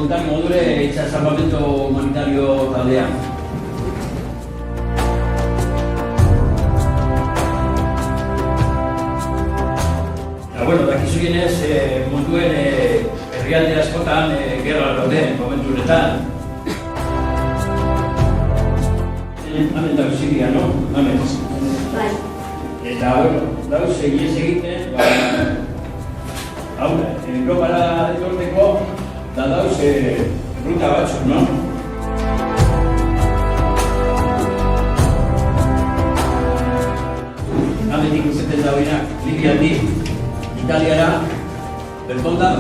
voluntario modure itxas salvamento humanitario taldean. Bueno, dakizu jenez, munduen herrialde askotan gerra daude momentu honetan. Hemen dago Siria, no? Hemen. Bai. Eta, bueno, dauz ihes egiten, Europara etorteko, da dauz ruta batzuk, no? Hemetik izeten daudenak, Libiatik, Italiara, Bertonda,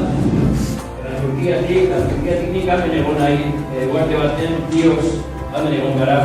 Turkiatik nik hemen egon nahi, guarte baten, dioz, hemen egon gara.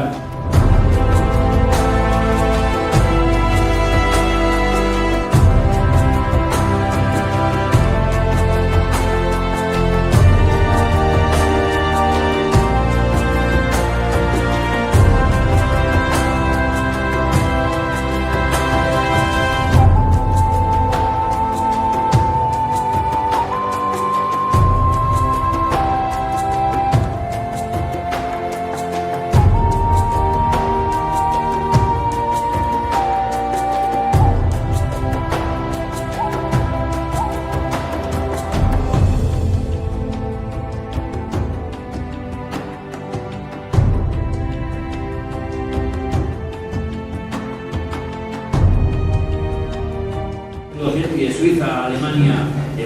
De Suiza, Alemania,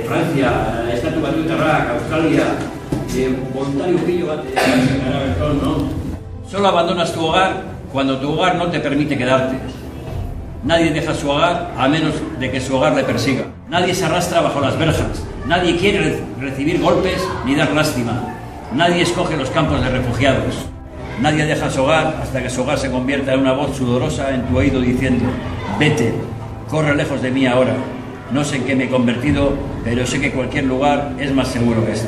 Francia, Estatu Batuetarrak, Australia, voluntario pillo bat ¿no? Solo abandonas tu hogar cuando tu hogar no te permite quedarte. Nadie deja su hogar a menos de que su hogar le persiga. Nadie se arrastra bajo las verjas. Nadie quiere recibir golpes ni dar lástima. Nadie escoge los campos de refugiados. Nadie deja su hogar hasta que su hogar se convierta en una voz sudorosa en tu oído diciendo: vete, corre lejos de mí ahora. No sé en qué me he convertido, pero sé que cualquier lugar es más seguro que este.